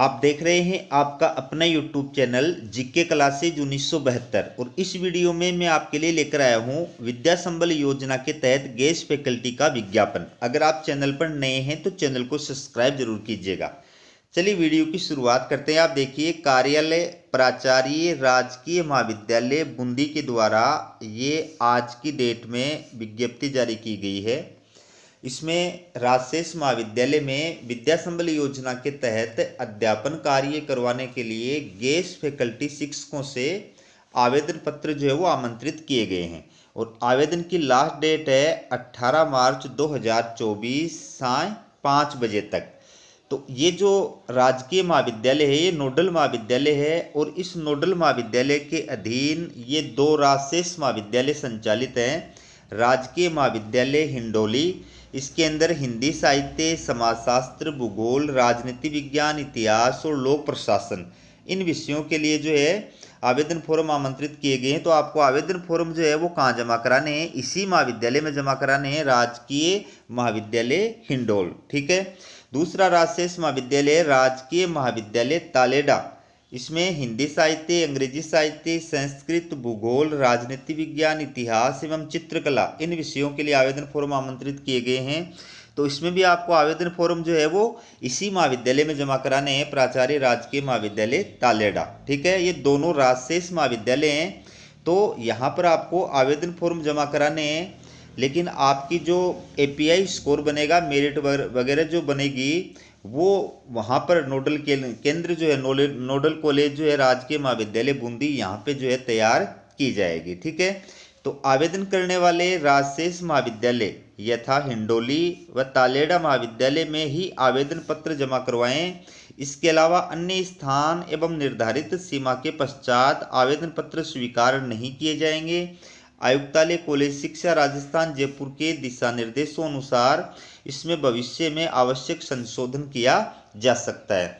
आप देख रहे हैं आपका अपना YouTube चैनल जीके क्लासेज 1972 और इस वीडियो में मैं आपके लिए लेकर आया हूं विद्या संबल योजना के तहत गेस्ट फैकल्टी का विज्ञापन। अगर आप चैनल पर नए हैं तो चैनल को सब्सक्राइब जरूर कीजिएगा। चलिए वीडियो की शुरुआत करते हैं। आप देखिए, कार्यालय प्राचार्य राजकीय महाविद्यालय बूंदी के द्वारा ये आज की डेट में विज्ञप्ति जारी की गई है। इसमें राजशेष महाविद्यालय में विद्या संबल योजना के तहत अध्यापन कार्य करवाने के लिए गेस्ट फैकल्टी शिक्षकों से आवेदन पत्र जो है वो आमंत्रित किए गए हैं और आवेदन की लास्ट डेट है 18 मार्च 2024 साय 5 बजे तक। तो ये जो राजकीय महाविद्यालय है ये नोडल महाविद्यालय है और इस नोडल महाविद्यालय के अधीन ये दो राजशेष महाविद्यालय संचालित हैं। राजकीय महाविद्यालय हिंडोली, इसके अंदर हिंदी साहित्य, समाजशास्त्र, भूगोल, राजनीति विज्ञान, इतिहास और लोक प्रशासन, इन विषयों के लिए जो है आवेदन फॉर्म आमंत्रित किए गए हैं। तो आपको आवेदन फॉर्म जो है वो कहाँ जमा कराने हैं? इसी महाविद्यालय में जमा कराने हैं, राजकीय महाविद्यालय हिंडोल। ठीक है। दूसरा राजशेष महाविद्यालय राजकीय महाविद्यालय तालेडा, इसमें हिंदी साहित्य, अंग्रेजी साहित्य, संस्कृत, भूगोल, राजनीति विज्ञान, इतिहास एवं चित्रकला, इन विषयों के लिए आवेदन फॉर्म आमंत्रित किए गए हैं। तो इसमें भी आपको आवेदन फॉर्म जो है वो इसी महाविद्यालय में जमा कराने हैं, प्राचार्य राजकीय महाविद्यालय तालेडा। ठीक है। ये दोनों राजशेष महाविद्यालय हैं। तो यहाँ पर आपको आवेदन फॉर्म जमा कराने हैं, लेकिन आपकी जो एपीआई स्कोर बनेगा, मेरिट वगैरह जो बनेगी, वो वहाँ पर नोडल केंद्र जो है नोडल कॉलेज जो है राजकीय महाविद्यालय बूंदी, यहाँ पे जो है तैयार की जाएगी। ठीक है। तो आवेदन करने वाले राजशेष महाविद्यालय यथा हिंडोली व तालेडा महाविद्यालय में ही आवेदन पत्र जमा करवाएं। इसके अलावा अन्य स्थान एवं निर्धारित सीमा के पश्चात आवेदन पत्र स्वीकार नहीं किए जाएंगे। आयुक्तालय कॉलेज शिक्षा राजस्थान जयपुर के दिशा निर्देशों अनुसार इसमें भविष्य में आवश्यक संशोधन किया जा सकता है।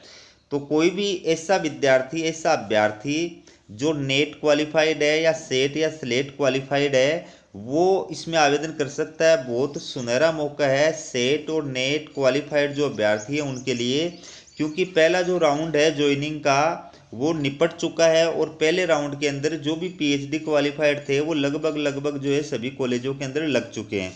तो कोई भी ऐसा विद्यार्थी, ऐसा अभ्यर्थी जो नेट क्वालिफाइड है या सेट या स्लेट क्वालिफाइड है, वो इसमें आवेदन कर सकता है। बहुत सुनहरा मौका है सेट और नेट क्वालिफाइड जो अभ्यर्थी है उनके लिए, क्योंकि पहला जो राउंड है ज्वाइनिंग का वो निपट चुका है और पहले राउंड के अंदर जो भी पीएचडी क्वालिफाइड थे वो लगभग जो है सभी कॉलेजों के अंदर लग चुके हैं।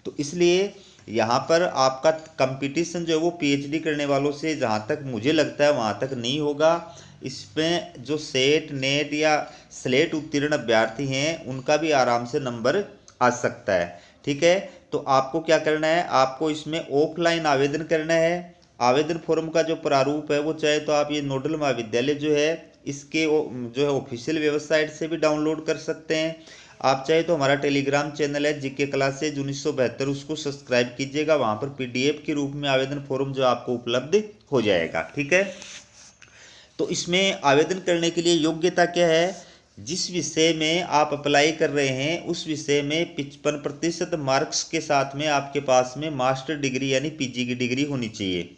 तो इसलिए यहाँ पर आपका कंपटीशन जो है वो पीएचडी करने वालों से जहाँ तक मुझे लगता है वहाँ तक नहीं होगा। इसमें जो सेट, नेट या स्लेट उत्तीर्ण अभ्यर्थी हैं उनका भी आराम से नंबर आ सकता है। ठीक है। तो आपको क्या करना है? आपको इसमें ऑफलाइन आवेदन करना है। आवेदन फॉर्म का जो प्रारूप है वो चाहे तो आप ये नोडल महाविद्यालय जो है इसके जो है ऑफिशियल वेबसाइट से भी डाउनलोड कर सकते हैं। आप चाहे तो हमारा टेलीग्राम चैनल है जीके क्लासेज 1972, उसको सब्सक्राइब कीजिएगा। वहाँ पर पीडीएफ के रूप में आवेदन फॉर्म जो आपको उपलब्ध हो जाएगा। ठीक है। तो इसमें आवेदन करने के लिए योग्यता क्या है? जिस विषय में आप अप्लाई कर रहे हैं उस विषय में 55% मार्क्स के साथ में आपके पास में मास्टर डिग्री यानी पीजी की डिग्री होनी चाहिए।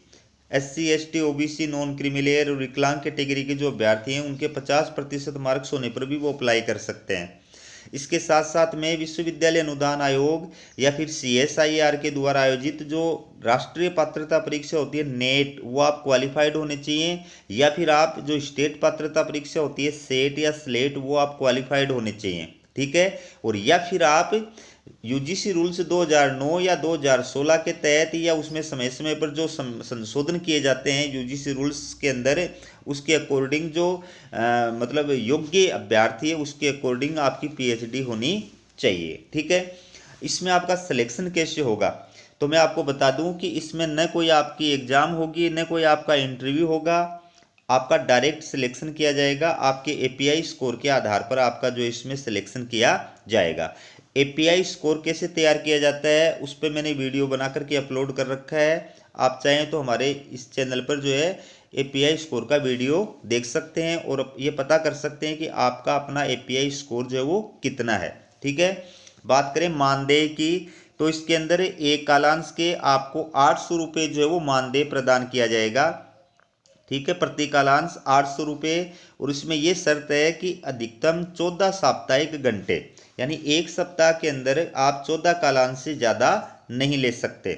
SC, ST, OBC, non creamy layer और विकलांग कैटेगरी के जो अभ्यर्थी हैं उनके 50% मार्क्स होने पर भी वो अप्लाई कर सकते हैं। इसके साथ साथ में विश्वविद्यालय अनुदान आयोग या फिर सीएसआईआर के द्वारा आयोजित जो राष्ट्रीय पात्रता परीक्षा होती है नेट, वो आप क्वालिफाइड होने चाहिए, या फिर आप जो स्टेट पात्रता परीक्षा होती है सेट या स्लेट, वो आप क्वालिफाइड होने चाहिए। ठीक है। और या फिर आप यूजीसी रूल्स 2009 या 2016 के तहत या उसमें समय समय पर जो संशोधन किए जाते हैं यूजीसी रूल्स के अंदर, उसके अकॉर्डिंग जो मतलब योग्य अभ्यर्थी है उसके अकॉर्डिंग आपकी पीएचडी होनी चाहिए। ठीक है। इसमें आपका सिलेक्शन कैसे होगा? तो मैं आपको बता दूं कि इसमें न कोई आपकी एग्जाम होगी, न कोई आपका इंटरव्यू होगा। आपका डायरेक्ट सिलेक्शन किया जाएगा। आपके एपीआई स्कोर के आधार पर आपका जो इसमें सिलेक्शन किया जाएगा। एपीआई स्कोर कैसे तैयार किया जाता है उस पर मैंने वीडियो बना करके अपलोड कर रखा है। आप चाहें तो हमारे इस चैनल पर जो है एपीआई स्कोर का वीडियो देख सकते हैं और ये पता कर सकते हैं कि आपका अपना एपीआई स्कोर जो है वो कितना है। ठीक है। बात करें मानदेय की, तो इसके अंदर एक कालांश के आपको 800 रुपये जो है वो मानदेय प्रदान किया जाएगा। ठीक है। प्रति कालांश 800 रुपये। और इसमें यह शर्त है कि अधिकतम 14 साप्ताहिक घंटे, यानी एक सप्ताह के अंदर आप 14 कालांश से ज़्यादा नहीं ले सकते।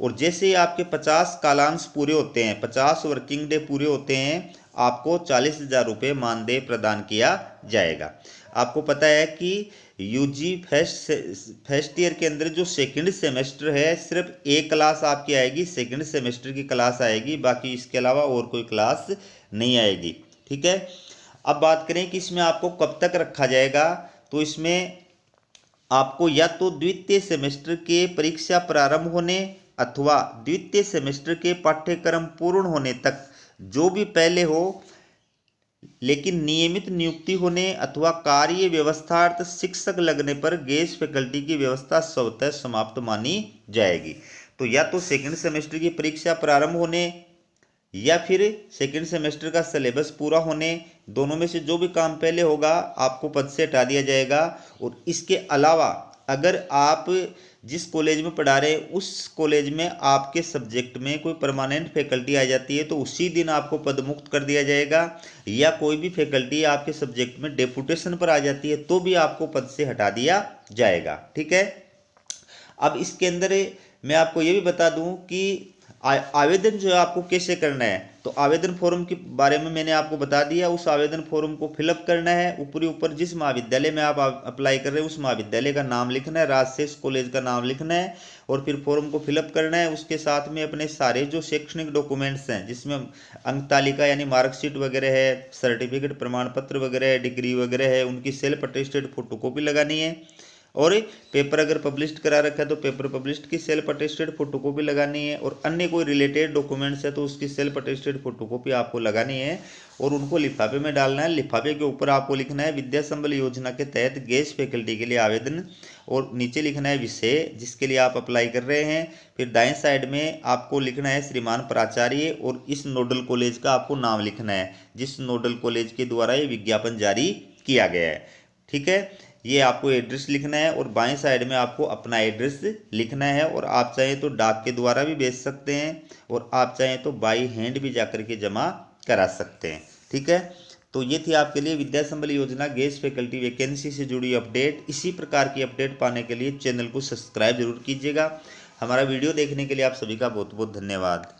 और जैसे ही आपके 50 कालांश पूरे होते हैं, 50 वर्किंग डे पूरे होते हैं, आपको 40,000 रुपये मानदेय प्रदान किया जाएगा। आपको पता है कि यूजी फर्स्ट ईयर के अंदर जो सेकंड सेमेस्टर है, सिर्फ एक क्लास आपकी आएगी, सेकंड सेमेस्टर की क्लास आएगी, बाकी इसके अलावा और कोई क्लास नहीं आएगी। ठीक है। अब बात करें कि इसमें आपको कब तक रखा जाएगा, तो इसमें आपको या तो द्वितीय सेमेस्टर के परीक्षा प्रारंभ होने अथवा द्वितीय सेमेस्टर के पाठ्यक्रम पूर्ण होने तक, जो भी पहले हो, लेकिन नियमित नियुक्ति होने अथवा कार्य व्यवस्थार्थ शिक्षक लगने पर गेस्ट फैकल्टी की व्यवस्था स्वतः समाप्त मानी जाएगी। तो या तो सेकंड सेमेस्टर की परीक्षा प्रारंभ होने या फिर सेकंड सेमेस्टर का सिलेबस पूरा होने, दोनों में से जो भी काम पहले होगा आपको पद से हटा दिया जाएगा। और इसके अलावा अगर आप जिस कॉलेज में पढ़ा रहे हैं उस कॉलेज में आपके सब्जेक्ट में कोई परमानेंट फैकल्टी आ जाती है तो उसी दिन आपको पद मुक्त कर दिया जाएगा, या कोई भी फैकल्टी आपके सब्जेक्ट में डेपुटेशन पर आ जाती है तो भी आपको पद से हटा दिया जाएगा। ठीक है। अब इसके अंदर मैं आपको ये भी बता दूं कि आवेदन जो है आपको कैसे करना है। तो आवेदन फॉर्म के बारे में मैंने आपको बता दिया। उस आवेदन फॉर्म को फिलअप करना है, ऊपर जिस महाविद्यालय में आप अप्लाई कर रहे हैं उस महाविद्यालय का नाम लिखना है, राजशेष कॉलेज का नाम लिखना है और फिर फॉर्म को फिलअप करना है। उसके साथ में अपने सारे जो शैक्षणिक डॉक्यूमेंट्स हैं, जिसमें अंक तालिका यानी मार्कशीट वगैरह है, सर्टिफिकेट प्रमाण पत्र वगैरह है, डिग्री वगैरह है, उनकी सेल्फ अटेस्टेड फोटोकॉपी लगानी है। और पेपर अगर पब्लिश्ड करा रखा है तो पेपर पब्लिश्ड की सेल्फ अटेस्टेड फोटोकॉपी लगानी है। और अन्य कोई रिलेटेड डॉक्यूमेंट्स है तो उसकी सेल्फ अटेस्टेड फोटोकॉपी आपको लगानी है और उनको लिफाफे में डालना है। लिफाफे के ऊपर आपको लिखना है विद्या संबल योजना के तहत गेस्ट फैकल्टी के लिए आवेदन, और नीचे लिखना है विषय जिसके लिए आप अप्लाई कर रहे हैं। फिर दाएं साइड में आपको लिखना है श्रीमान प्राचार्य और इस नोडल कॉलेज का आपको नाम लिखना है जिस नोडल कॉलेज के द्वारा ये विज्ञापन जारी किया गया है। ठीक है। ये आपको एड्रेस लिखना है और बाएं साइड में आपको अपना एड्रेस लिखना है। और आप चाहें तो डाक के द्वारा भी भेज सकते हैं और आप चाहें तो बाई हैंड भी जाकर के जमा करा सकते हैं। ठीक है। तो ये थी आपके लिए विद्या संबल योजना गेस्ट फैकल्टी वैकेंसी से जुड़ी अपडेट। इसी प्रकार की अपडेट पाने के लिए चैनल को सब्सक्राइब जरूर कीजिएगा। हमारा वीडियो देखने के लिए आप सभी का बहुत बहुत धन्यवाद।